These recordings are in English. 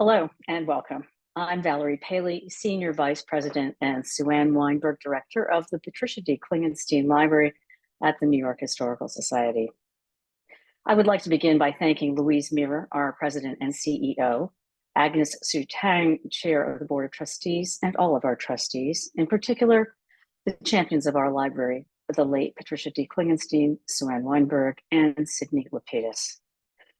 Hello and welcome. I'm Valerie Paley, Senior Vice President and Sue Ann Weinberg Director of the Patricia D. Klingenstein Library at the New York Historical Society. I would like to begin by thanking Louise Mirror, our President and CEO, Agnes Sue Tang, Chair of the Board of Trustees, and all of our trustees, in particular, the champions of our library, the late Patricia D. Klingenstein, Sue Ann Weinberg, and Sidney Lapidus.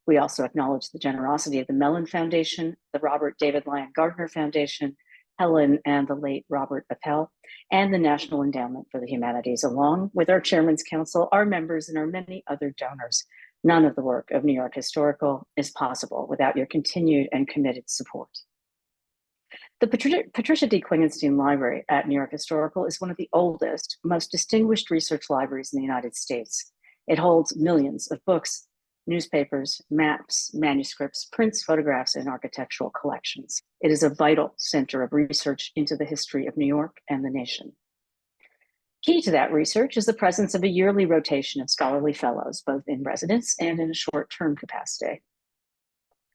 We also acknowledge the generosity of the Mellon Foundation, the Robert David Lyon Gardner Foundation, Helen and the late Robert Appel, and the National Endowment for the Humanities, along with our Chairman's Council, our members, and our many other donors. None of the work of New York Historical is possible without your continued and committed support. The Patricia D. Klingenstein Library at New York Historical is one of the oldest, most distinguished research libraries in the United States. It holds millions of books, newspapers, maps, manuscripts, prints, photographs, and architectural collections. It is a vital center of research into the history of New York and the nation. Key to that research is the presence of a yearly rotation of scholarly fellows, both in residence and in a short-term capacity.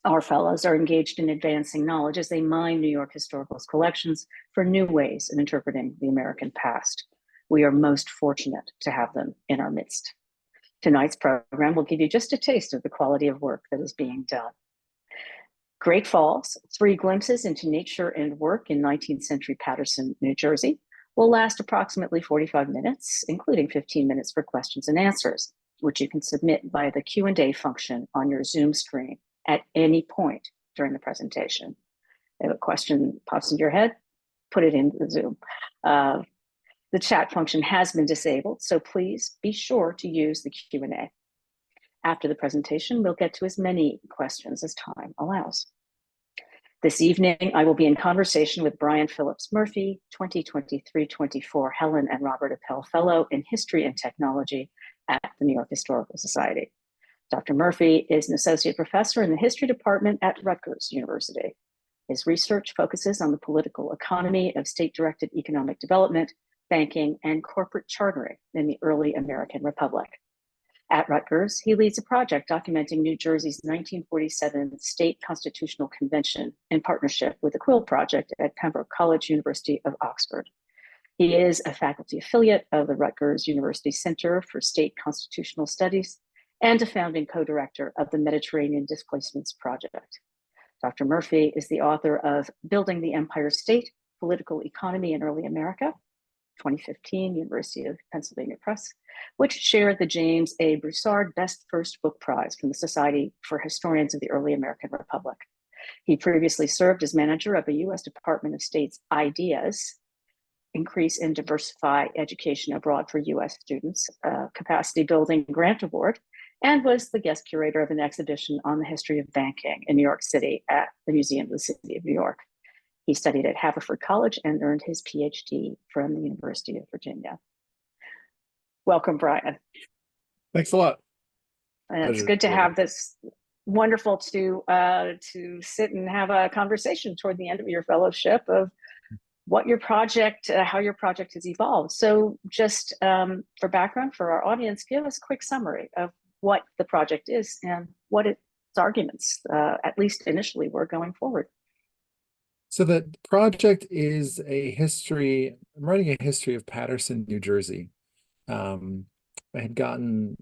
Our fellows are engaged in advancing knowledge as they mine New York Historical's collections for new ways of interpreting the American past. We are most fortunate to have them in our midst. Tonight's program will give you just a taste of the quality of work that is being done. Great Falls, 3 glimpses into nature and work in 19th century Paterson, New Jersey, will last approximately 45 minutes, including 15 minutes for questions and answers, which you can submit via the Q&A function on your Zoom screen at any point during the presentation. If a question pops into your head, put it into the Zoom. The chat function has been disabled, so please be sure to use the Q&A. After the presentation, we'll get to as many questions as time allows. This evening, I will be in conversation with Brian Phillips Murphy, 2023-24 Helen and Robert Appel Fellow in History and Technology at the New York Historical Society. Dr. Murphy is an associate professor in the history department at Rutgers University. His research focuses on the political economy of state-directed economic development, banking, and corporate chartering in the early American Republic. At Rutgers, he leads a project documenting New Jersey's 1947 State Constitutional Convention in partnership with the Quill Project at Pembroke College, University of Oxford. He is a faculty affiliate of the Rutgers University Center for State Constitutional Studies and a founding co-director of the Mediterranean Displacements Project. Dr. Murphy is the author of Building the Empire State, Political Economy in Early America, 2015, University of Pennsylvania Press, which shared the James A. Broussard Best First Book Prize from the Society for Historians of the Early American Republic. He previously served as manager of the U.S. Department of State's IDEAS, Increase and Diversify Education Abroad for U.S. Students, Capacity Building Grant Award, and was the guest curator of an exhibition on the history of banking in New York City at the Museum of the City of New York. He studied at Haverford College and earned his PhD from the University of Virginia. Welcome, Brian. Thanks a lot. And it's good to have this. Wonderful to sit and have a conversation toward the end of your fellowship of what your project, how your project has evolved. So just for background for our audience, give us a quick summary of what the project is and what its arguments, at least initially, were going forward. So the project is a history, I'm writing a history of Paterson, New Jersey. I had gotten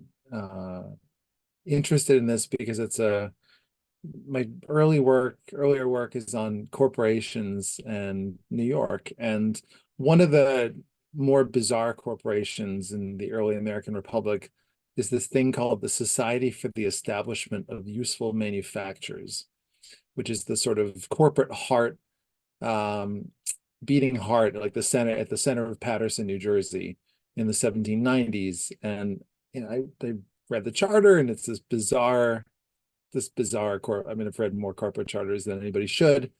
interested in this because it's my earlier work is on corporations and New York. And one of the more bizarre corporations in the early American Republic is this thing called the Society for the Establishment of Useful Manufactures, which is the sort of corporate heart, beating heart, like at the center of Paterson, New Jersey in the 1790s. And I read the charter, and it's this bizarre I've read more corporate charters than anybody should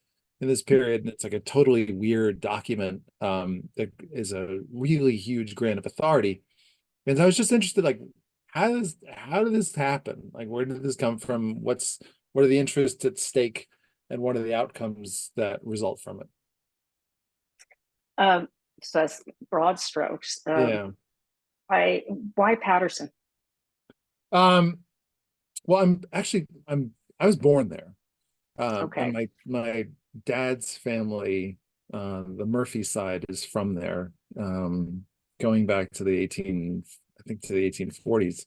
in this period, and it's like a totally weird document that is a really huge grant of authority. And I was just interested, like, how did this happen? Like, where did this come from? What are the interests at stake, and what are the outcomes that result from it? So that's broad strokes. Yeah. Why Paterson? Well, I was born there. And Okay. my dad's family, the Murphy side, is from there, going back to the 1840s.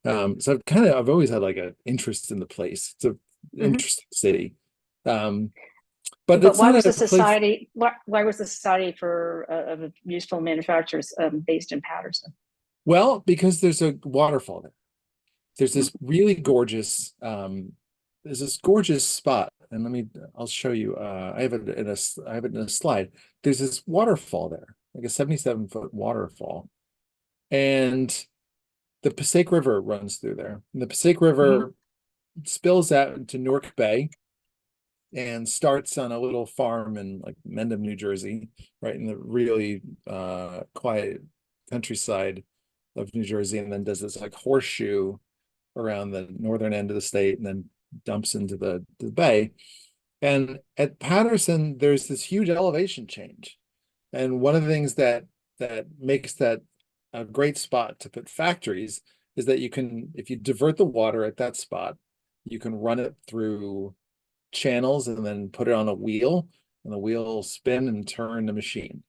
So I've always had like an interest in the place. It's an Hmm. interesting city. Um, but But it's why not was a the place. society? Why was the Society for of Useful Manufacturers based in Paterson? Well, because there's a waterfall there. There's this really gorgeous there's this gorgeous spot, and I'll show you. I have it in a slide. There's this waterfall there, like a 77-foot waterfall, and the Passaic River runs through there. And the Passaic Mm-hmm. River spills out into Newark Bay and starts on a little farm in like Mendham, New Jersey, right in the really quiet countryside of New Jersey, and then does this like horseshoe around the northern end of the state and then dumps into the bay. And at Paterson, there's this huge elevation change. And one of the things that makes that a great spot to put factories is that you can, if you divert the water at that spot, you can run it through channels and then put it on a wheel, and the wheel will spin and turn the machine,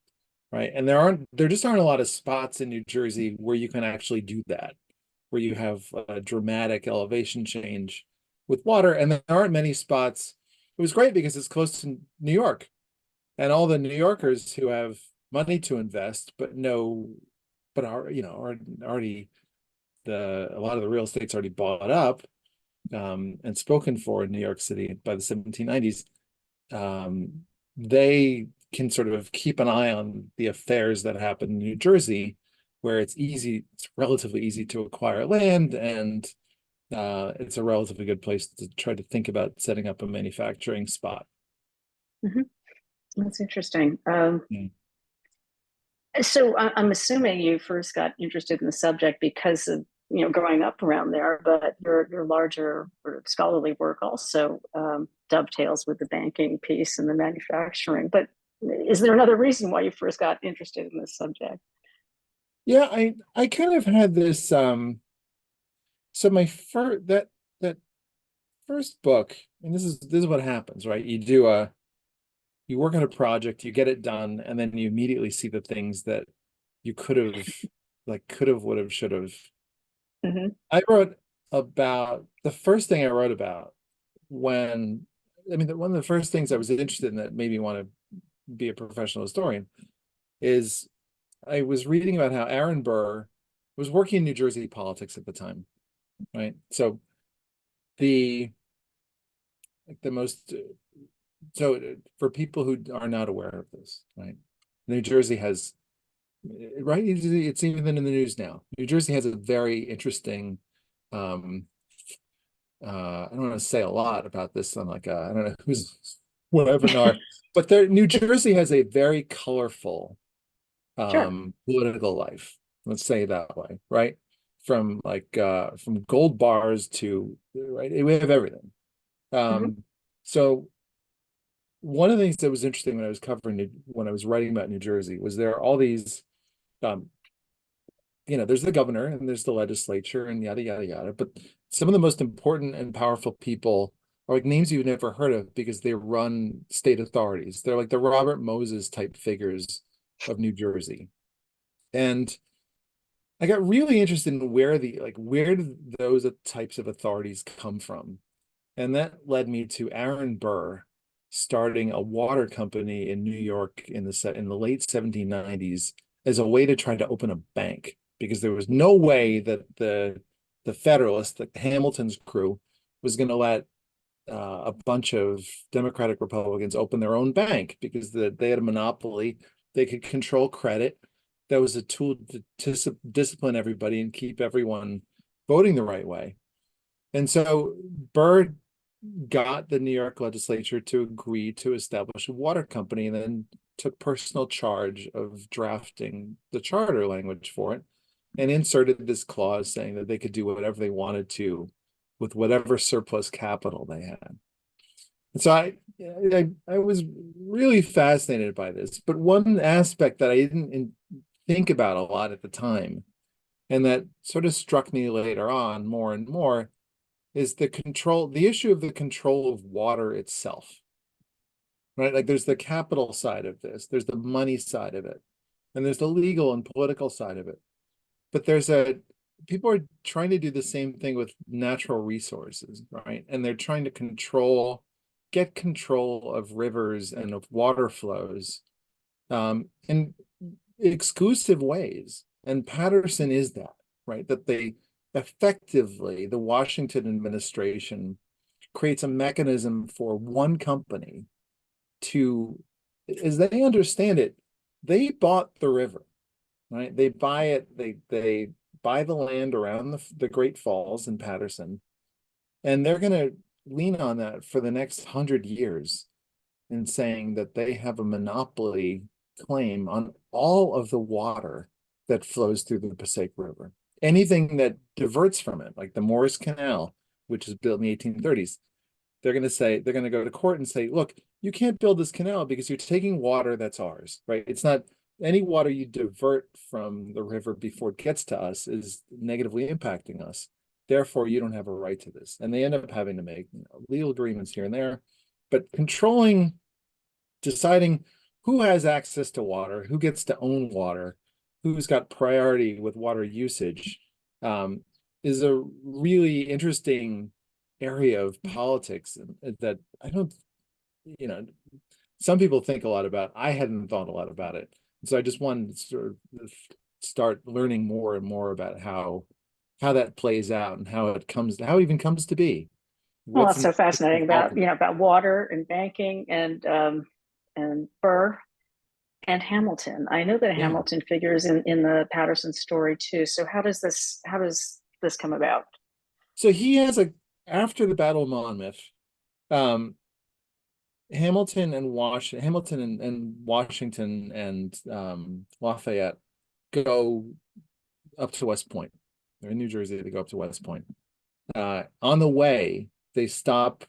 right? And there just aren't a lot of spots in New Jersey where you can actually do that, where you have a dramatic elevation change with water. And there aren't many spots. It was great because it's close to New York, and all the New Yorkers who have money to invest, but are, are already, a lot of the real estate's already bought up, and spoken for in New York City by the 1790s. They can sort of keep an eye on the affairs that happen in New Jersey, where it's relatively easy to acquire land, and it's a relatively good place to try to think about setting up a manufacturing spot. Hmm. That's interesting. Mm. So I'm assuming you first got interested in the subject because of growing up around there, but your larger scholarly work also dovetails with the banking piece and the manufacturing. But is there another reason why you first got interested in this subject? Yeah, I kind of had this. So my first that first book, and this is what happens, right? You work on a project, you get it done, and then you immediately see the things that you could have, would have, should have. Hmm. I wrote about the first thing I wrote about when, one of the first things I was interested in that made me want to be a professional historian is I was reading about how Aaron Burr was working in New Jersey politics at the time, right? So the like the most so for people who are not aware of this, right? New Jersey has, right? It's even in the news now. New Jersey has a very interesting, um, I don't want to say a lot about this on like I don't know who's what webinar, but New Jersey has a very colorful Sure. political life. Let's say it that way, right? From gold bars to, right, we have everything. Hmm. So one of the things that was interesting when I was when I was writing about New Jersey was there are all these, um, there's the governor and there's the legislature and yada yada yada. But some of the most important and powerful people are like names you've never heard of because they run state authorities. They're like the Robert Moses type figures of New Jersey. And I got really interested in where did those types of authorities come from? And that led me to Aaron Burr starting a water company in New York in the late 1790s as a way to try to open a bank, because there was no way that the Federalists, the Hamilton's crew, was going to let a bunch of Democratic Republicans open their own bank, because they had a monopoly. They could control credit. That was a tool to discipline everybody and keep everyone voting the right way. And so Burr got the New York legislature to agree to establish a water company, and then took personal charge of drafting the charter language for it, and inserted this clause saying that they could do whatever they wanted to with whatever surplus capital they had. And so I was really fascinated by this. But one aspect that I didn't think about a lot at the time, and that sort of struck me later on more and more, is the issue of the control of water itself, right? Like there's the capital side of this, there's the money side of it, and there's the legal and political side of it. But people are trying to do the same thing with natural resources, right? And they're trying to get control of rivers and of water flows in exclusive ways. And Paterson is that, right? That they effectively, the Washington administration creates a mechanism for one company to, as they understand it, they bought the river, right? They buy it, they buy the land around the Great Falls in Paterson, and they're going to lean on that for the next 100 years in saying that they have a monopoly claim on all of the water that flows through the Passaic River. Anything that diverts from it, like the Morris Canal, which was built in the 1830s, they're going to go to court and say, look, you can't build this canal because you're taking water that's ours, right? It's not any water you divert from the river before it gets to us is negatively impacting us. Therefore, you don't have a right to this. And they end up having to make legal agreements here and there. But deciding who has access to water, who gets to own water, who's got priority with water usage, is a really interesting area of politics that I don't, some people think a lot about. I hadn't thought a lot about it. So I just wanted to sort of start learning more and more about how that plays out and how it even comes to be. Well, that's so fascinating about water and banking and Burr and Hamilton. I know that Hamilton figures in the Paterson story too. So how does this come about? So he has after the Battle of Monmouth, Hamilton and Washington and Lafayette go up to West Point. They're in New Jersey. They go up to West Point. On the way, they stop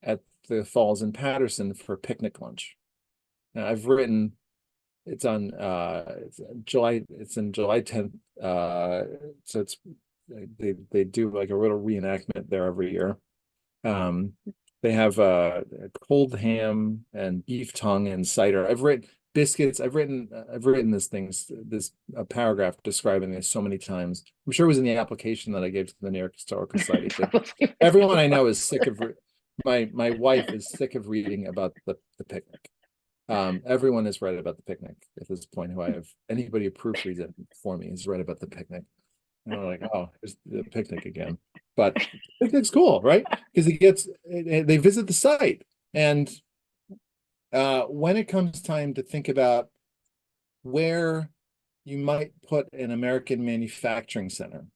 at the falls in Paterson for a picnic lunch. Now, I've written. It's on July. It's in July 10th. So it's they do like a little reenactment there every year. They have cold ham and beef tongue and cider. I've written biscuits. I've written this paragraph describing this so many times. I'm sure it was in the application that I gave to the New York Historical Society. Everyone I know is sick of my wife is sick of reading about the picnic. Everyone has read about the picnic at this point. Anybody who proofreads it for me has read about the picnic. And I'm like, oh, there's the picnic again. But picnic's cool, right? Because they visit the site. And when it comes time to think about where you might put an American manufacturing center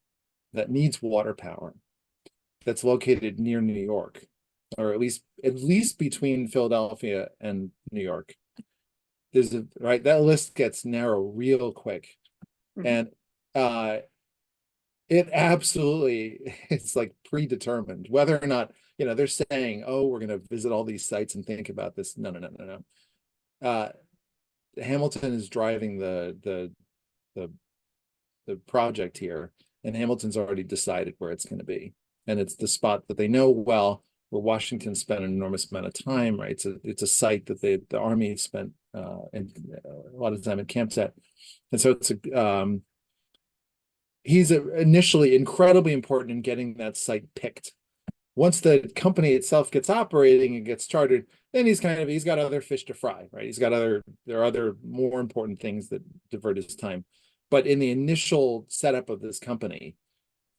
that needs water power, that's located near New York, or at least between Philadelphia and New York, that list gets narrow real quick. Mm-hmm. And it absolutely, it's like predetermined whether or not, they're saying, oh, we're going to visit all these sites and think about this. No. Hamilton is driving the project here, and Hamilton's already decided where it's going to be. And it's the spot that they know well, where Washington spent an enormous amount of time, right? It's a site that the Army spent a lot of time encamped at. And so he's initially incredibly important in getting that site picked. Once the company itself gets operating and gets chartered, then he's got other fish to fry, right? There are other more important things that divert his time. But in the initial setup of this company,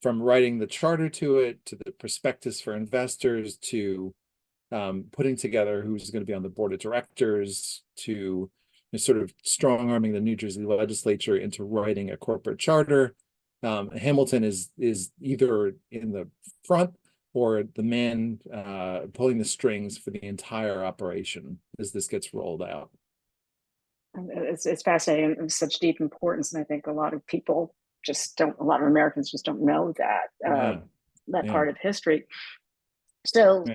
from writing the charter to it, to the prospectus for investors, to putting together who's going to be on the board of directors, to sort of strong-arming the New Jersey legislature into writing a corporate charter, Hamilton is either in the front or the man pulling the strings for the entire operation as this gets rolled out. It's fascinating. It's such deep importance, and I think a lot of Americans just don't know that part of history. So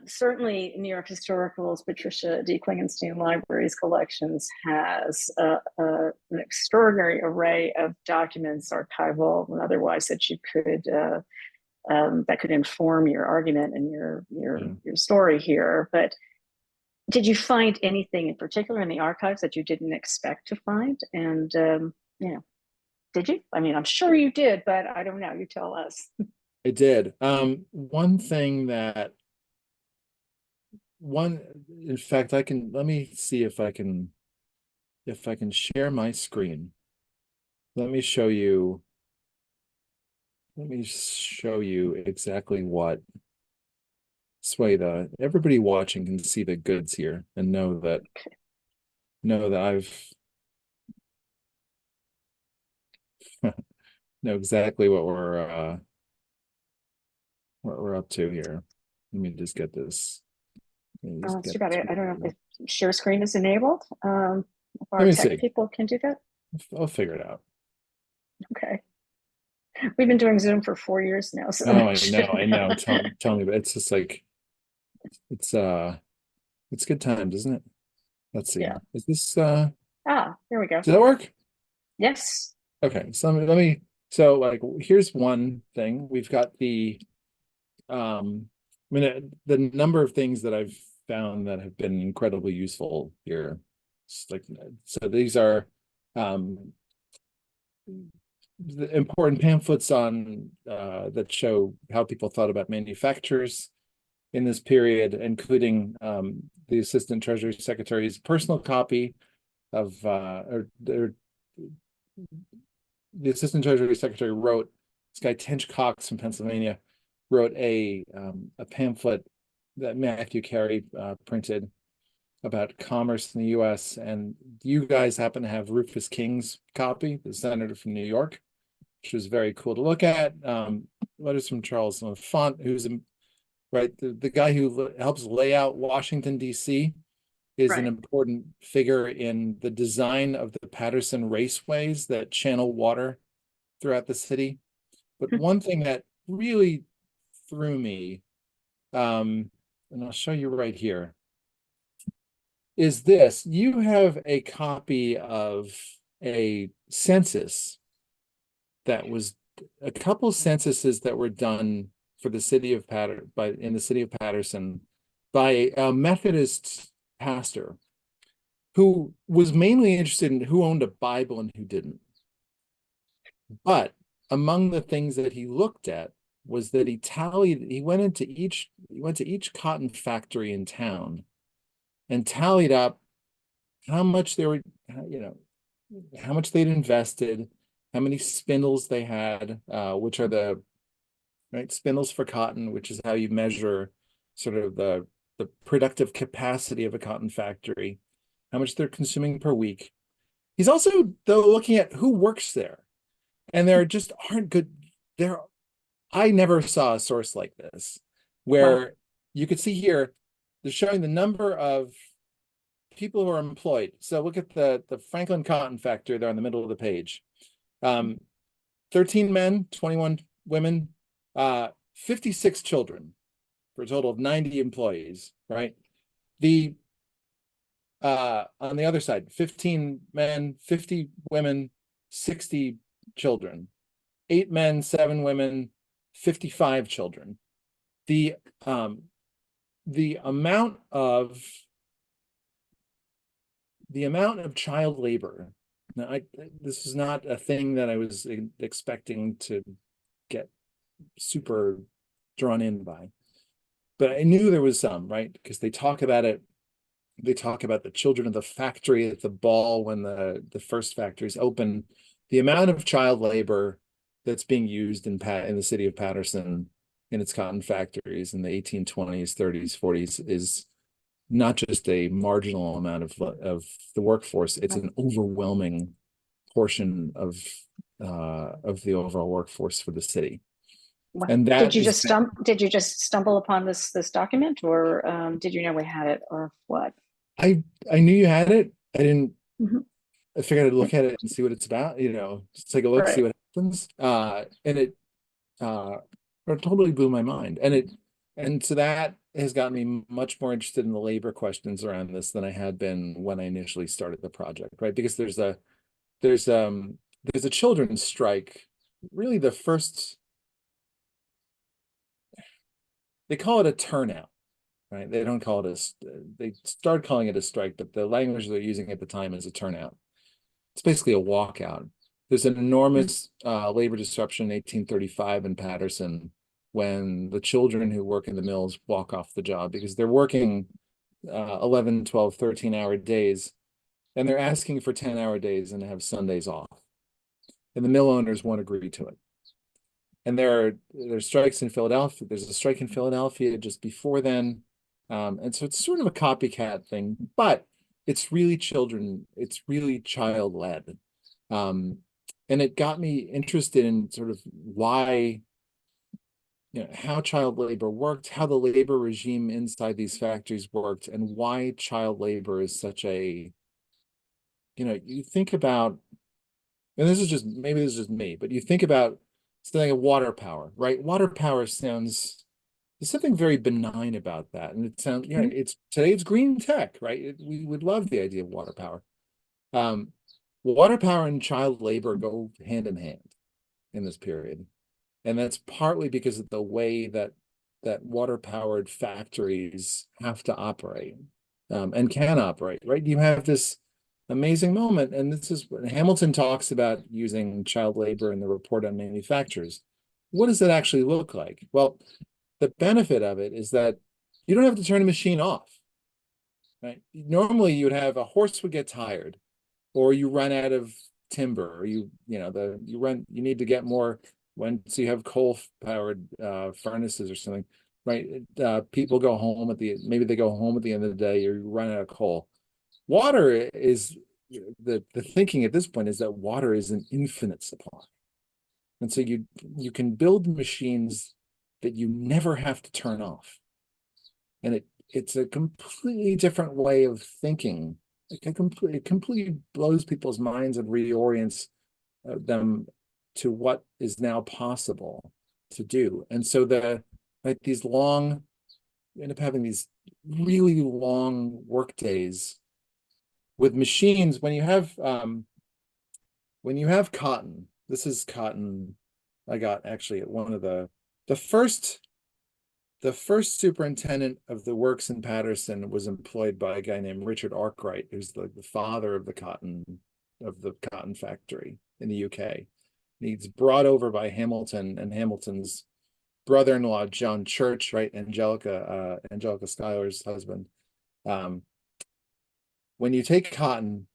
certainly New York Historical's Patricia D. Klingenstein Library's collections has an extraordinary array of documents, archival and otherwise, that you could that could inform your argument and your story here. But did you find anything in particular in the archives that you didn't expect to find? And did you? I mean, I'm sure you did, but I don't know. You tell us. I did. One thing that in fact, let me see if I can share my screen. Let me show you exactly what, this way everybody watching can see the goods here and know that I've know exactly what we're up to here. Let me just get this. It's too bad. I don't know if the share screen is enabled. If our Let me tech see. people can do that. I'll figure it out. Okay. We've been doing Zoom for 4 years now. So Oh, I know. Tell me, but it's just like, it's good times, isn't it? Let's see. Yeah. Is this here we go. does that work? Yes. Okay, so like, here's one thing. We've got the the number of things that I've found that have been incredibly useful here. So these are the important pamphlets on that show how people thought about manufacturers in this period, including the Assistant Treasury Secretary's personal copy of the Assistant Treasury Secretary wrote, this guy Tench Cox from Pennsylvania wrote a pamphlet that Matthew Carey printed about commerce in the U.S. And you guys happen to have Rufus King's copy, the senator from New York, which was very cool to look at. Letters from Charles Font, who's the guy who helps lay out Washington, D.C., is an important figure in the design of the Paterson raceways that channel water throughout the city. But one thing that really threw me, and I'll show you right here, is this. You have a copy of a census that was a couple censuses that were done for the city of in the city of Paterson by a Methodist pastor who was mainly interested in who owned a Bible and who didn't. But among the things that he looked at was that he went to each cotton factory in town and tallied up how much how much they'd invested, how many spindles they had, which are the spindles for cotton, which is how you measure sort of the productive capacity of a cotton factory, how much they're consuming per week. He's also, though, looking at who works there. And there just aren't good, I never saw a source like this, where you could see here, they're showing the number of people who are employed. So look at the Franklin Cotton Factory there in the middle of the page. 13 men, 21 women, 56 children, for a total of 90 employees, right? On the other side, 15 men, 50 women, 60 children, 8 men, 7 women, 55 children. The amount of child labor. Now, this is not a thing that I was expecting to get super drawn in by, but I knew there was some, right? Because they talk about it. They talk about the children of the factory at the ball when the first factories open. The amount of child labor that's being used in the city of Paterson in its cotton factories in the 1820s, 30s, 40s is not just a marginal amount of the workforce. It's an overwhelming portion of the overall workforce for the city. And that did you just stumble upon this document, or did you know we had it, or what? I knew you had it. I didn't. I figured I'd look at it and see what it's about. Just take a look, see what happens. And it totally blew my mind. And so that has gotten me much more interested in the labor questions around this than I had been when I initially started the project, right? Because there's a children's strike, really the first they call it a turnout, right? They don't call it they started calling it a strike, but the language they're using at the time is a turnout. It's basically a walkout. There's an enormous labor disruption in 1835 in Paterson when the children who work in the mills walk off the job because they're working 11, 12, 13-hour days, and they're asking for 10-hour days and to have Sundays off. And the mill owners won't agree to it. And there's strikes in Philadelphia. There's a strike in Philadelphia just before then. And so it's sort of a copycat thing, but it's really child-led. And it got me interested in sort of why, how child labor worked, how the labor regime inside these factories worked, and why child labor is such a, you think about, and maybe this is just me, but you think about something like water power, right? Water power there's something very benign about that. And it sounds, today it's green tech, right? We would love the idea of water power. Water power and child labor go hand in hand in this period. And that's partly because of the way that water-powered factories have to operate and can operate, right? You have this amazing moment, and this is what Hamilton talks about using child labor in the report on manufacturers. What does it actually look like? Well, the benefit of it is that you don't have to turn a machine off, right? Normally, you would have a horse would get tired, or you run out of timber, or you need to get more. Once you have coal-powered furnaces or something, right? People go home maybe they go home at the end of the day, or you run out of coal. Water is the thinking at this point is that water is an infinite supply, and so you can build machines that you never have to turn off, and it's a completely different way of thinking. It completely blows people's minds and reorients them to what is now possible to do. And so you end up having these really long work days with machines. When you have cotton, this is cotton I got actually at one of the first superintendent of the works in Paterson was employed by a guy named Richard Arkwright, who's the father of the cotton factory in the UK. He's brought over by Hamilton and Hamilton's brother-in-law, John Church, right? Angelica Schuyler's husband. When you take cotton,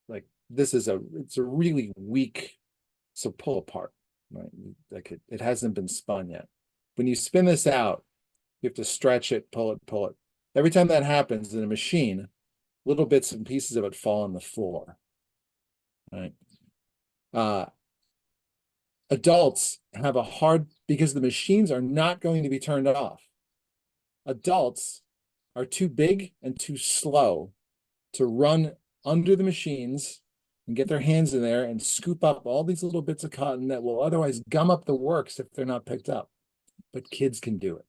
like it's a really weak, so pull apart, right? Like it hasn't been spun yet. When you spin this out, you have to stretch it, pull it. Every time that happens in a machine, little bits and pieces of it fall on the floor, right? Adults have because the machines are not going to be turned off. Adults are too big and too slow to run under the machines and get their hands in there and scoop up all these little bits of cotton that will otherwise gum up the works if they're not picked up. But kids can do it.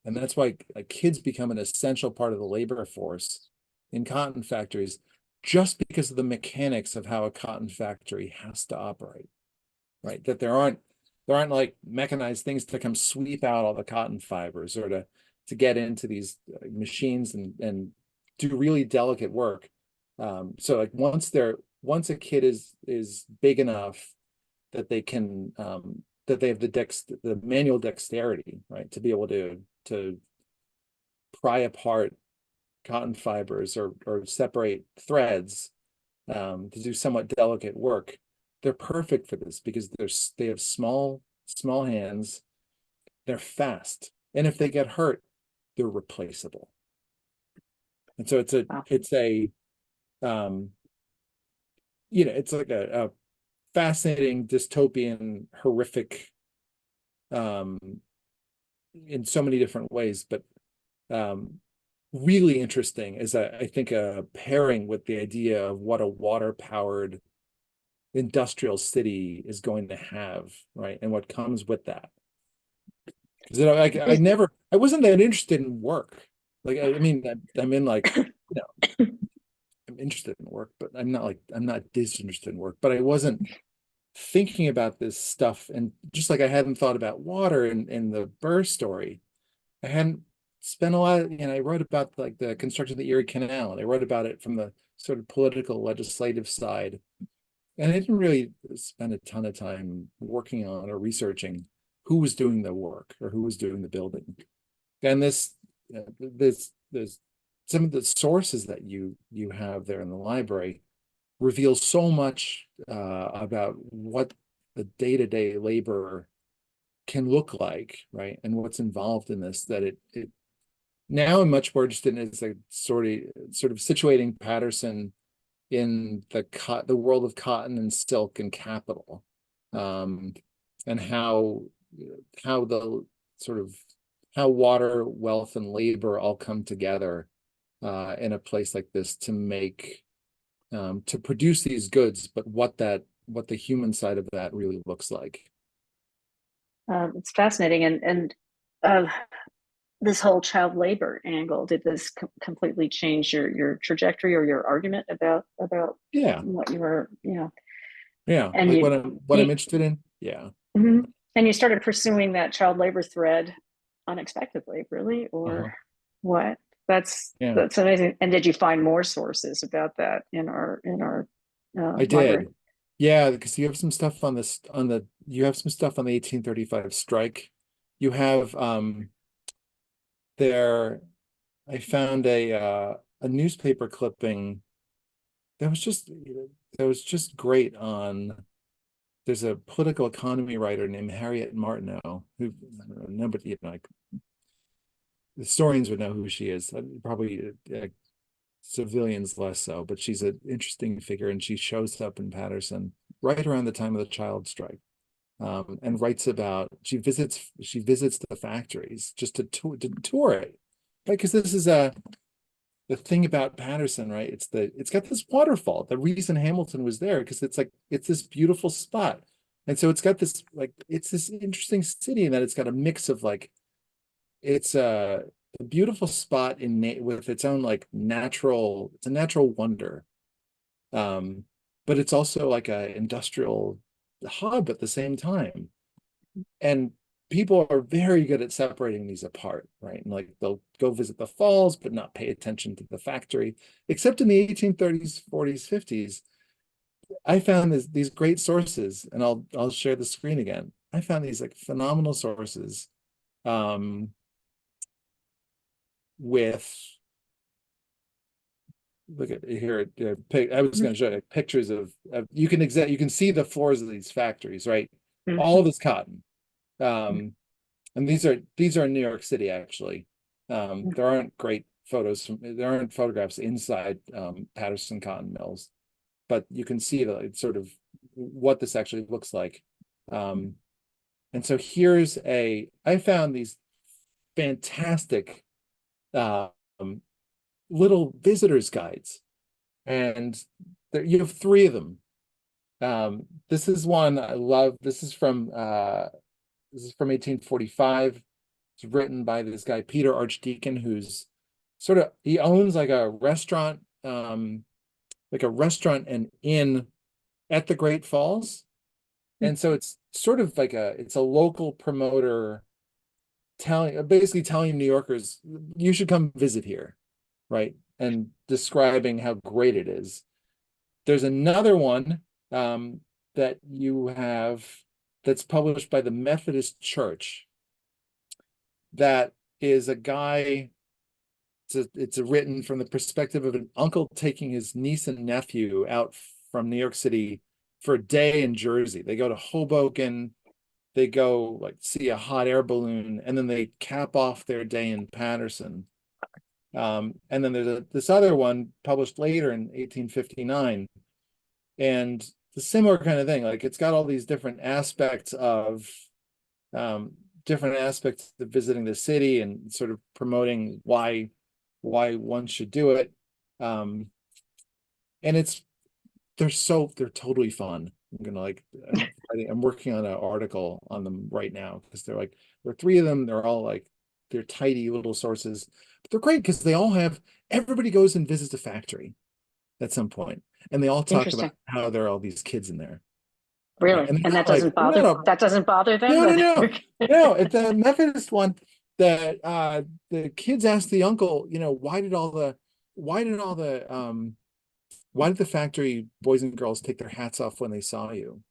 And that's why kids become an essential part of the labor force in cotton factories, just because of the mechanics of how a cotton factory has to operate. Right, that there aren't like mechanized things to come sweep out all the cotton fibers or to get into these machines and do really delicate work. So like once a kid is big enough that they can that they have the manual dexterity, right, to be able to pry apart cotton fibers or separate threads to do somewhat delicate work. They're perfect for this because they have small hands. They're fast, and if they get hurt, they're replaceable. And so it's like a fascinating dystopian, horrific, in so many different ways, but really interesting is I think a pairing with the idea of what a water-powered industrial city is going to have, right? And what comes with that. Because I wasn't that interested in work. Like, I mean, I'm in like, I'm interested in work, but I'm not disinterested in work. But I wasn't thinking about this stuff, and just like I hadn't thought about water in the Burr story, I hadn't spent a lot, I wrote about like the construction of the Erie Canal, and I wrote about it from the sort of political legislative side. And I didn't really spend a ton of time working on or researching who was doing the work or who was doing the building. And there's some of the sources that you have there in the library reveal so much about what the day-to-day labor can look like, right? And what's involved in this, that it now I'm much more interested in is like sort of situating Paterson in the world of cotton and silk and capital, and how the sort of how water, wealth, and labor all come together in a place like this to make to produce these goods, but what the human side of that really looks like. It's fascinating, and uh, this whole child labor angle, did this completely change your trajectory or your argument about Yeah, what you were, yeah, and like you, what I'm interested in. Yeah. mhm. And you started pursuing that child labor thread unexpectedly, really, or Uh-huh. what? Yeah, That's amazing. And did you find more sources about that in our I library? did. Yeah, because you have some stuff on this you have some stuff on the 1835 strike. You have there I found a newspaper clipping that was just great on there's a political economy writer named Harriet Martineau who I don't know, but like historians would know who she is. Probably civilians less so, but she's an interesting figure, and she shows up in Paterson right around the time of the child strike, and writes about she visits the factories just to tour it, right? Because this is the thing about Paterson, right? It's got this waterfall. The reason Hamilton was there because it's this beautiful spot, and so it's got this it's this interesting city in that it's got a mix of it's a beautiful spot with its own it's a natural wonder, um, but it's also like a industrial hub at the same time. And people are very good at separating these apart, right? And like they'll go visit the falls, but not pay attention to the factory, except in the 1830s, 40s, 50s. I found these great sources, and I'll share the screen again. I found these like phenomenal sources um, with look at here. I was going to show you pictures of you can see the floors of these factories, right? All Mhm. this cotton. And these are in New York City, actually. There aren't there aren't photographs inside Paterson cotton mills, but you can see it's sort of what this actually looks like. And so I found these fantastic um, little visitors guides, and you have three of them. This is one I love. This is from 1845. It's written by this guy, Peter Archdeacon, who's he owns like a restaurant and inn at the Great Falls. And so it's sort of it's a local promoter basically telling New Yorkers, you should come visit here, right? And describing how great it is. There's another one that you have that's published by the Methodist Church that is a guy. It's written from the perspective of an uncle taking his niece and nephew out from New York City for a day in Jersey. They go to Hoboken, they go see a hot air balloon, and then they cap off their day in Paterson. And then there's this other one published later in 1859, and the similar kind of thing. It's got all these um, different aspects of visiting the city and sort of promoting why one should do it. And they're totally fun. I'm working on an article on them right now because there are three of them. They're all they're tidy little sources, but they're great because everybody goes and visits a factory at some point, and they all talk about Interesting. how there are all these kids in there. Right? Really? And And they're not that doesn't bother them no, that no, no. It's a Methodist one. the kids asked the uncle, why did the factory boys and girls take their hats off when they saw you?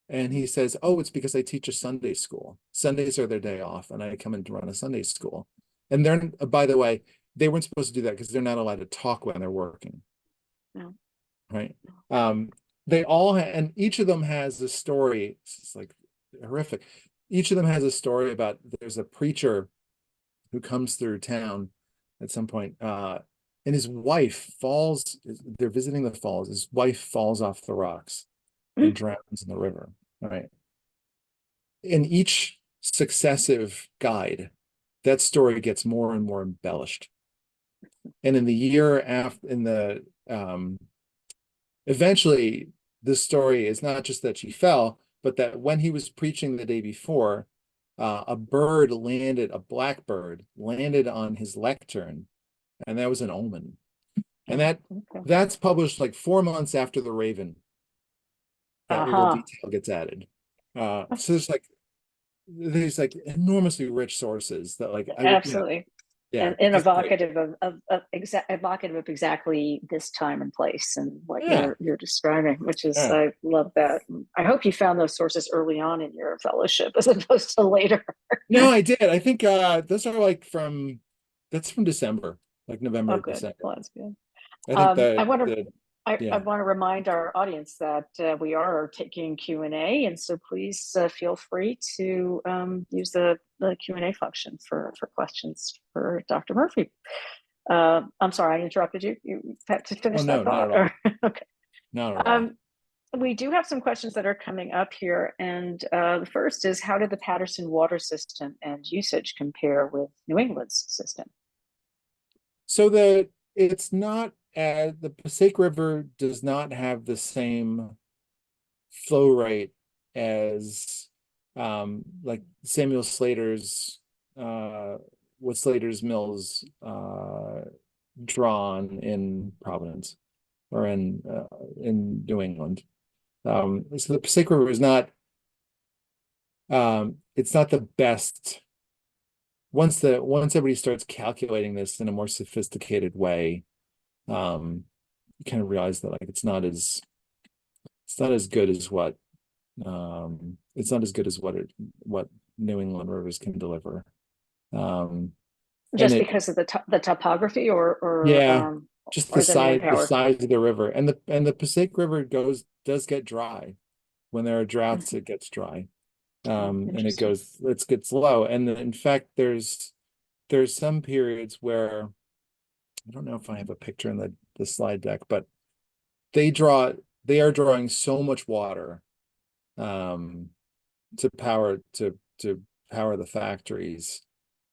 And he says, oh, it's because I teach a Sunday school. Sundays are their day off, and I come in to run a Sunday school. And they're, by the way, they weren't supposed to do that because they're not allowed to talk when they're working. No. Right. They all and each of them has a story. It's like horrific. Each of them has a story about there's a preacher who comes through town at some point, and his wife falls. They're visiting the falls. His wife falls off the rocks and drowns in the river. All right. In each successive guide, that story gets more and more embellished. And in the year after, eventually, the story is not just that she fell, but that when he was preaching the day before, a blackbird landed on his lectern, and that was an omen. And that's published like 4 months after The Raven. That little detail gets added. So there's like enormously rich sources that like absolutely. Yeah, and evocative of exactly this time and place and what you're describing, which is I love that. I hope you found those sources early on in your fellowship as opposed to later. No, I did. I think those are like that's from December, like November, good. December. Well, that's good. I think I want to remind our audience that we are taking Q&A, and so please feel free to use the Q&A function for questions for Dr. Murphy. I'm sorry, I interrupted you. You had to finish that thought. Not at all. Okay. Not at all. We do have some questions that are coming up here, and the first is, how did the Paterson water system and usage compare with New England's system? So it's not as the Passaic River does not have the same flow rate as like Samuel Slater's what Slater's Mills drawn in Providence or in New England. So the Passaic River is not it's not the best. Once everybody starts calculating this in a more sophisticated way, you kind of realize that like it's not as good as what what New England rivers can deliver. Just because of the topography or just the size of the river, and the Passaic River does get dry. When there are droughts, it gets dry. And it gets low. And in fact, there's some periods where I don't know if I have a picture in the slide deck, but they are drawing so much water to power the factories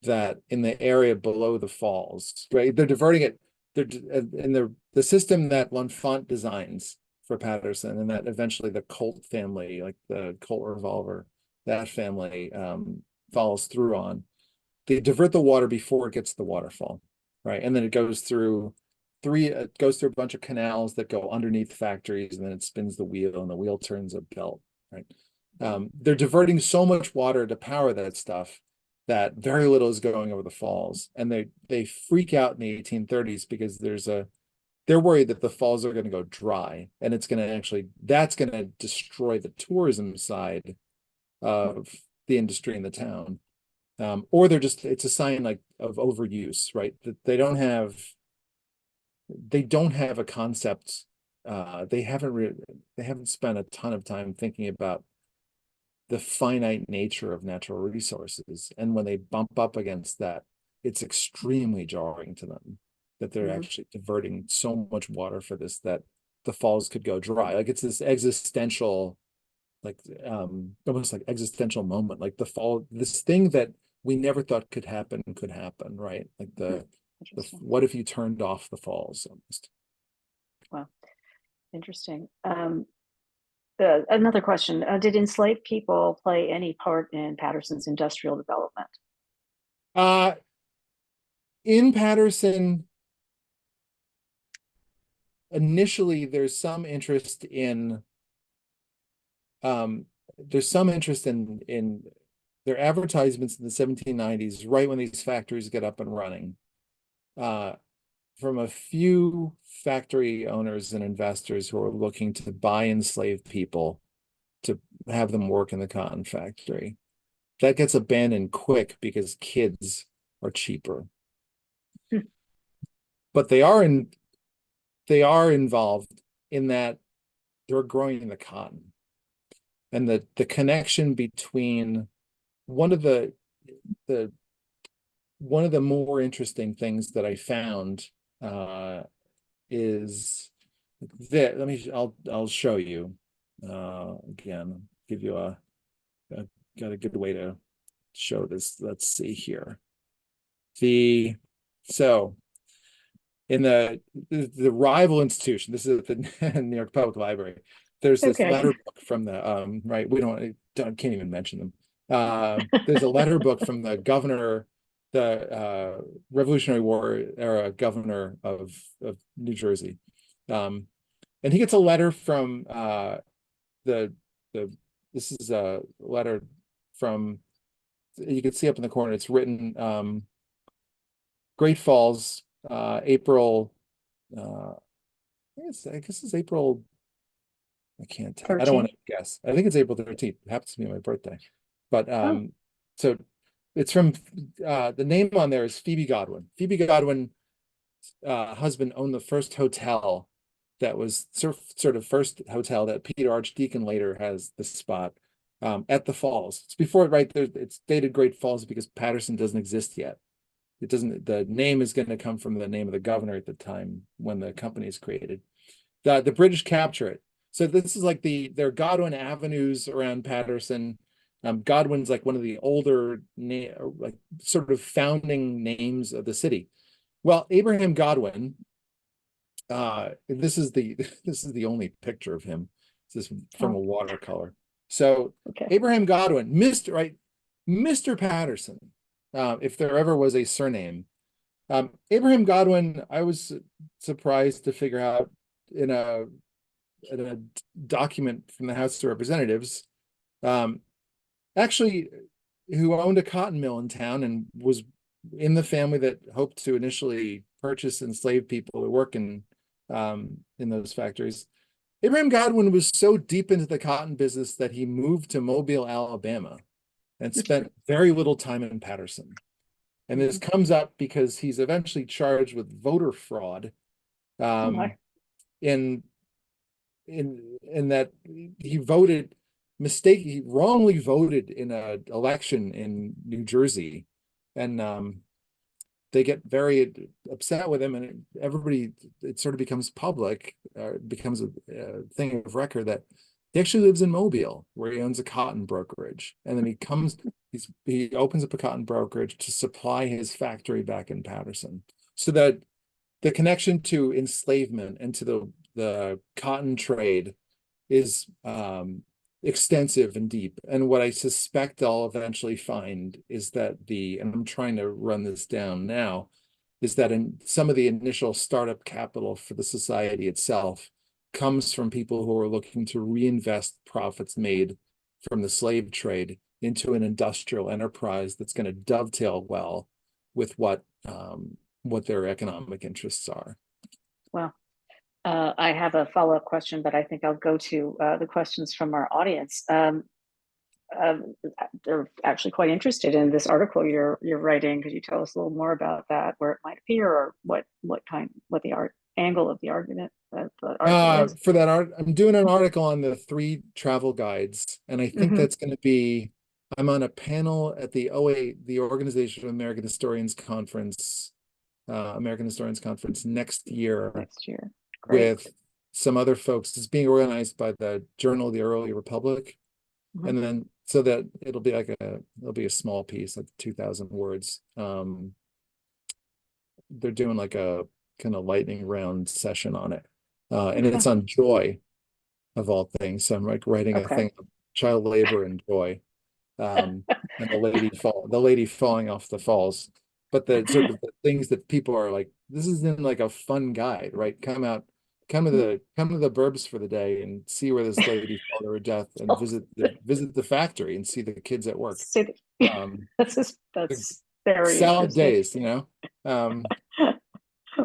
that in the area below the falls, right? They're diverting it. In the system that L'Enfant designs for Paterson, and that eventually the Colt family, like the Colt revolver, that family follows through on. They divert the water before it gets to the waterfall, right? And then it goes through a bunch of canals that go underneath factories, and then it spins the wheel, and the wheel turns a belt, right? They're diverting so much water to power that stuff that very little is going over the falls, and they freak out in the 1830s because they're worried that the falls are going to go dry, and that's going to destroy the tourism side of the industry in the town. Or it's a sign like of overuse, right? That they don't have a concept. They haven't spent a ton of time thinking about the finite nature of natural resources. And when they bump up against that, it's extremely jarring to them that they're actually diverting so much water for this, that the falls could go dry. Like it's this existential, like almost like existential moment, like this thing that we never thought could happen, right? Like what if you turned off the falls almost? Wow, interesting. Another question, did enslaved people play any part in Paterson's industrial development? In Paterson, initially there's some interest in they're advertisements in the 1790s, right when these factories get up and running, from a few factory owners and investors who are looking to buy enslaved people to have them work in the cotton factory. That gets abandoned quick because kids are cheaper. But they are involved in that they're growing the cotton. And the connection between one of the more interesting things that I found is that I'll show you again, give you got a good way to show this. Let's see here. So in the rival institution, this is at the New York Public Library. There's this letter book from the right. Can't even mention them. There's a letter book from the governor, the Revolutionary War era governor of New Jersey, and he gets a letter from this is a letter from, you can see up in the corner. It's written Great Falls, April. I guess it's April. I can't tell. 13th. I don't want to guess. I think it's April 13th. It happens to be my birthday. But so it's from the name on there is Phoebe Godwin. Phoebe Godwin's husband owned the first hotel that was sort of first hotel that Peter Archdeacon later has the spot at the Falls. It's before it, right there. It's dated Great Falls because Paterson doesn't exist yet. It doesn't. The name is going to come from the name of the governor at the time when the company is created. The British capture it. So this is like there are Godwin avenues around Paterson. Godwin's like one of the older like sort of founding names of the city. Well, Abraham Godwin, this is the only picture of him. This is from a watercolor. So Abraham Godwin, Mr. Paterson, if there ever was a surname. Abraham Godwin, I was surprised to figure out in a document from the House of Representatives, actually, who owned a cotton mill in town and was in the family that hoped to initially purchase enslaved people who work in those factories. Abraham Godwin was so deep into the cotton business that he moved to Mobile, Alabama, and spent very little time in Paterson. And this comes up because he's eventually charged with voter fraud, in that he wrongly voted in an election in New Jersey, and they get very upset with him, and it sort of becomes public, becomes a thing of record that he actually lives in Mobile, where he owns a cotton brokerage, and then he opens up a cotton brokerage to supply his factory back in Paterson. So that the connection to enslavement and to the cotton trade is extensive and deep. And what I suspect I'll eventually find is that and I'm trying to run this down now, is that in some of the initial startup capital for the society itself comes from people who are looking to reinvest profits made from the slave trade into an industrial enterprise that's going to dovetail well with what their economic interests are. Well, I have a follow-up question, but I think I'll go to the questions from our audience. They're actually quite interested in this article you're writing. Could you tell us a little more about that, where it might appear, or what the angle of the argument that the article is? For that art, I'm doing an article on the 3 travel guides, and I think that's going to be. I'm on a panel at the Organization of American Historians Conference, American Historians Conference next year. Great. With some other folks. It's being organized by the Journal of the Early Republic, and then so that it'll be a small piece, like 2,000 words. They're doing like a kind of lightning round session on it, and it's on joy, of all things. So I'm like writing a thing on child labor and joy, and the lady falling off the falls. But the sort of the things that people are like, this isn't like a fun guide, right? Come out come to the burbs for the day and see where this lady fell to her death, and Oh, visit the factory and see the kids at work. that's very Salad interesting. days, you know.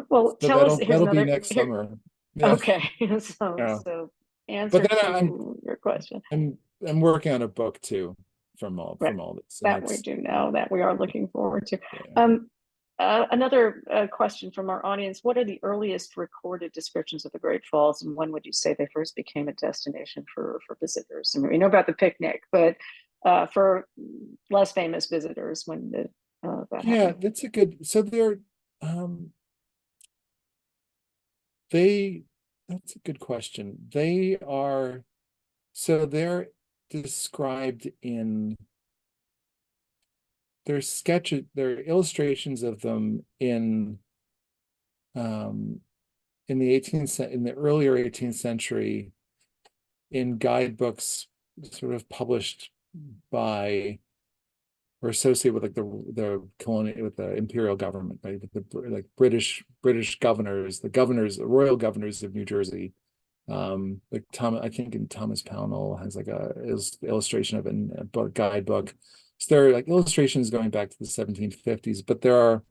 Well, So tell us, here's that'll be another next here. summer. Yeah. Okay, Yeah. so But answer then to your question. I'm working on a book too Right. from all this, and That we that's do know, that we are looking forward to. yeah. Another question from our audience: what are the earliest recorded descriptions of the Great Falls, and when would you say they first became a destination for visitors? I mean, we know about the picnic, but for less famous visitors, when did that Yeah, happen? that's a good. So um they that's a good question. They're described in their sketches, their illustrations of them um in the earlier 18th century, in guidebooks sort of published by or associated with like the colonial, with the imperial government, right? With the like British governors, the royal governors of New Jersey. Like I think in Thomas Pownell has like a illustration of it in a book, guidebook. So there are like illustrations going back to the 1750s, but there are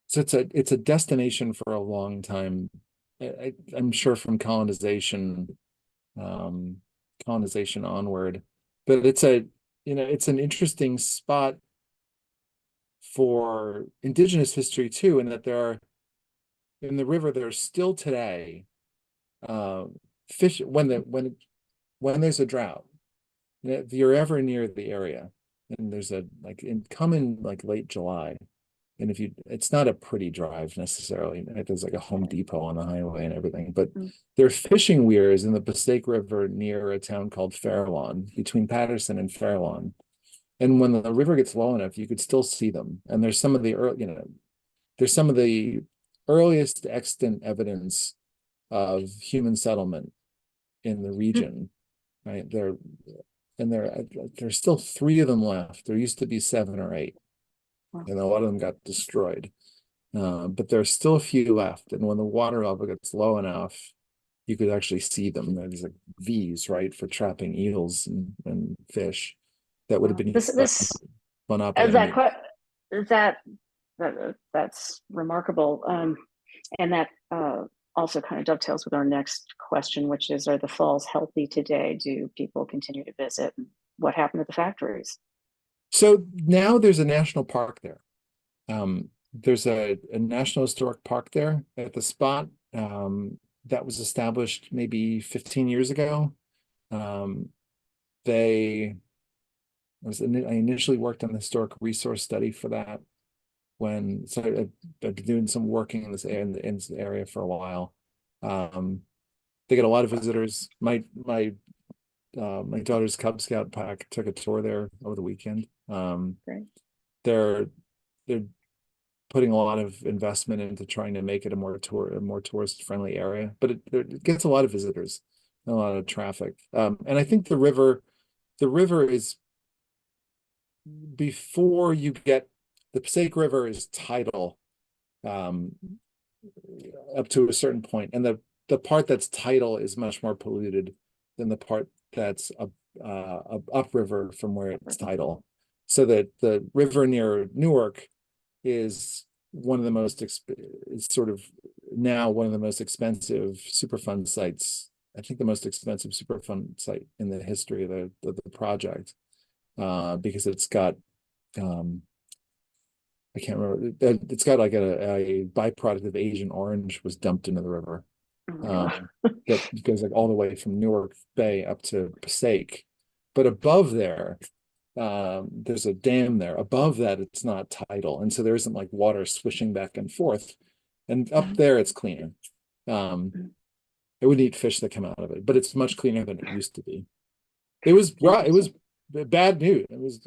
so it's a destination for a long time. I'm sure from colonization onward, but it's an interesting spot for indigenous history too, in that there are in the river there's still today uh, fish when there's a drought. If you're ever near the area, and there's a like come in like late July, and if you it's not a pretty drive necessarily, right? There's like a Home Depot on the highway and everything, but there are fishing weirs in the Passaic River near a town called Fairlawn, between Paterson and Fairlawn. And when the river gets low enough, you could still see them. And there's some of the earliest extant evidence of human settlement in the region, right? There's still three of them left. There used to be seven or eight, and a lot of them got destroyed. But there's still a few left. And when the water level gets low enough, you could actually see them. There's like V's, right, for trapping eels and fish that would have been This spun up as and that made. that that's remarkable, and that also kind of dovetails with our next question, which is: are the falls healthy today? Do people continue to visit? What happened at the factories? So now there's a national park there. There's a National Historic Park there at the spot that was established maybe 15 years ago. Um, they I initially worked on the historic resource study for that I've been doing some working in this area for a while. They get a lot of visitors. My daughter's Cub Scout pack took a tour there over the weekend. Great. They're they're putting a lot of investment into trying to make it a more tourist friendly area, but it gets a lot of visitors, and a lot of traffic. And I think the river is, before you get the Passaic River is tidal up to a certain point, and the part that's tidal is much more polluted than the part that's upriver from where it's tidal. So that the river near Newark is sort of now one of the most expensive Superfund sites. I think the most expensive Superfund site in the history of the project, because it's got I can't remember. It's got like a byproduct of Agent Orange was dumped into the river. That goes like all the way from Newark Bay up to Passaic. But above there, there's a dam there. Above that, it's not tidal. And so there isn't like water swishing back and forth. And up there, it's cleaner. It would eat fish that come out of it, but it's much cleaner than it used to be. It was bad news. It's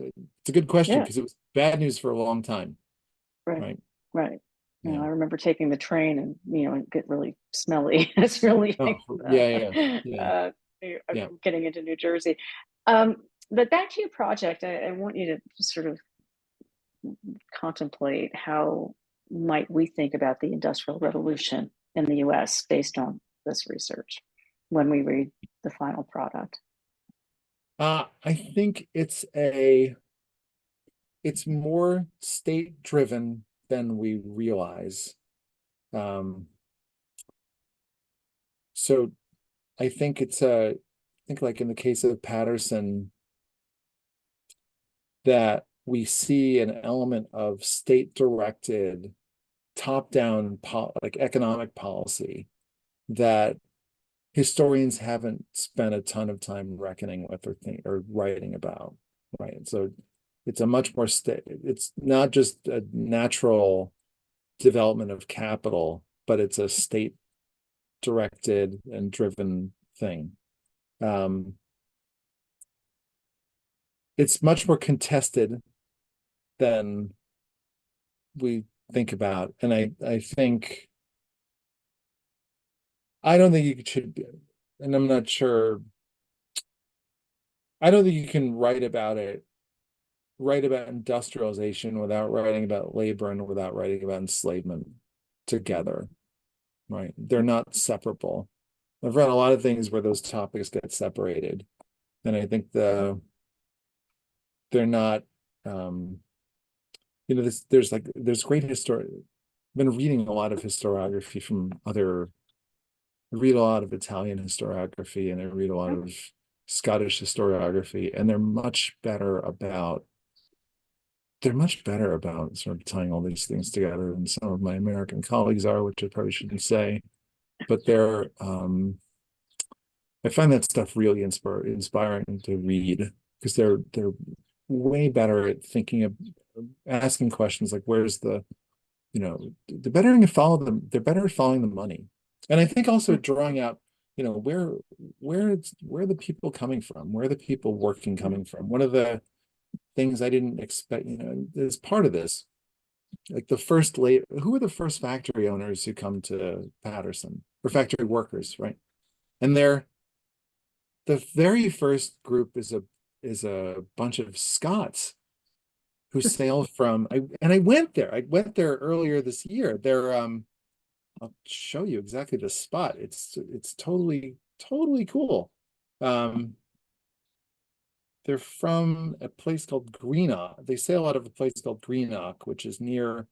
a good question, Yeah. because it was bad news for a long time. Right. Right. Yeah, Yeah. I remember taking the train, and it get really smelly. It's really Oh, yeah. getting into New Jersey. But back to your project, I want you to sort of contemplate how might we think about the Industrial Revolution in the US based on this research when we read the final product? I think it's more state driven than we realize. So I think I think like in the case of Paterson, that we see an element of state directed, top down, like economic policy that historians haven't spent a ton of time reckoning with or writing about, right? So it's a much more it's not just a natural development of capital, but it's a state directed and driven thing. It's much more contested than we think about. And I think, I don't think you should, and I'm not sure, I don't think you can write about industrialization without writing about labor and without writing about enslavement together, right? They're not separable. I've read a lot of things where those topics get separated. And I think they're not, there's great history. I've been reading a lot of historiography from I read a lot of Italian historiography and I read a lot of Scottish historiography, and they're much better about sort of tying all these things together than some of my American colleagues are, which I probably shouldn't say. But I find that stuff really inspiring to read, because they're way better at thinking of asking questions like, where's they're better at following the money. And I think also drawing out, where are the people coming from? Where are the people working coming from? One of the things I didn't expect, as part of this, like who are the first factory owners who come to Paterson, or factory workers, right? And the very first group is a bunch of Scots who sailed from, I went there earlier this year. I'll show you exactly the spot. It's totally cool. They're from a place called Greenock. They sail out of a place called Greenock, which is it's near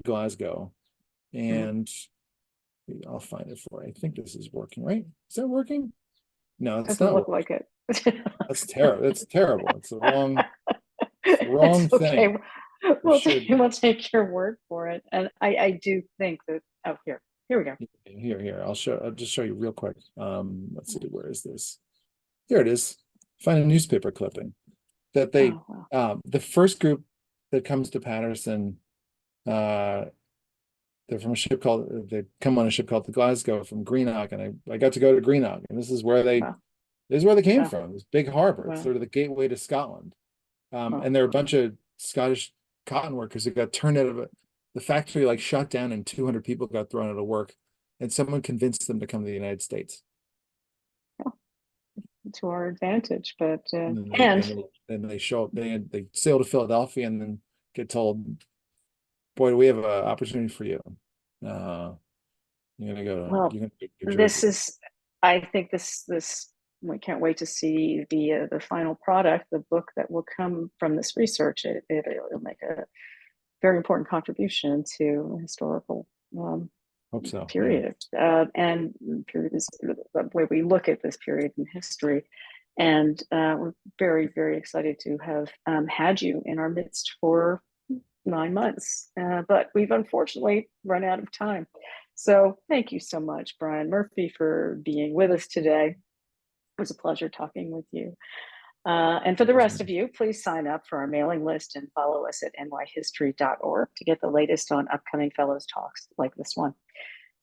Glasgow. And I'll find it for you. I think this is working, right? Is that working? No, it's Doesn't not look working. like it. That's terrible. It's terrible. It's the wrong It's okay. thing. We'll take your word for it. And I do think that, here we go. Here. I'll just show you real quick. Let's see, where is this? Here it is. Find a newspaper clipping that the first group that comes to Paterson, they're from they come on a ship called the Glasgow from Greenock, and I got to go to Greenock, and this is where they came from. This big harbor. It's sort of the gateway to Scotland. And there are a bunch of Scottish cotton workers that got turned out of the factory, like shut down, and 200 people got thrown out of work, and someone convinced them to come to the United States. To our advantage, but and they show up, they sail to Philadelphia and then get told, boy, do we have an opportunity for you. You're gonna go to this is, I think this we can't wait to see the final product, the book that will come from this research. It'll make a very important contribution to historical hope so. Period. And period is the way we look at this period in history. And we're very, very excited to have had you in our midst for 9 months. But we've unfortunately run out of time. So thank you so much, Brian Murphy, for being with us today. It was a pleasure talking with you. And for the rest of you, please sign up for our mailing list and follow us at nyhistory.org to get the latest on upcoming Fellows Talks like this one.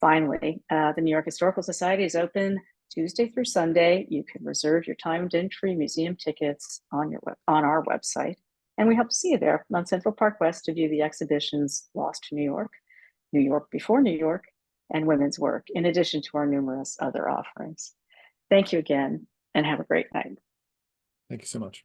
Finally, the New York Historical Society is open Tuesday through Sunday. You can reserve your timed entry museum tickets on our website. And we hope to see you there on Central Park West to view the exhibitions Lost to New York, New York Before New York, and Women's Work, in addition to our numerous other offerings. Thank you again, and have a great night. Thank you so much.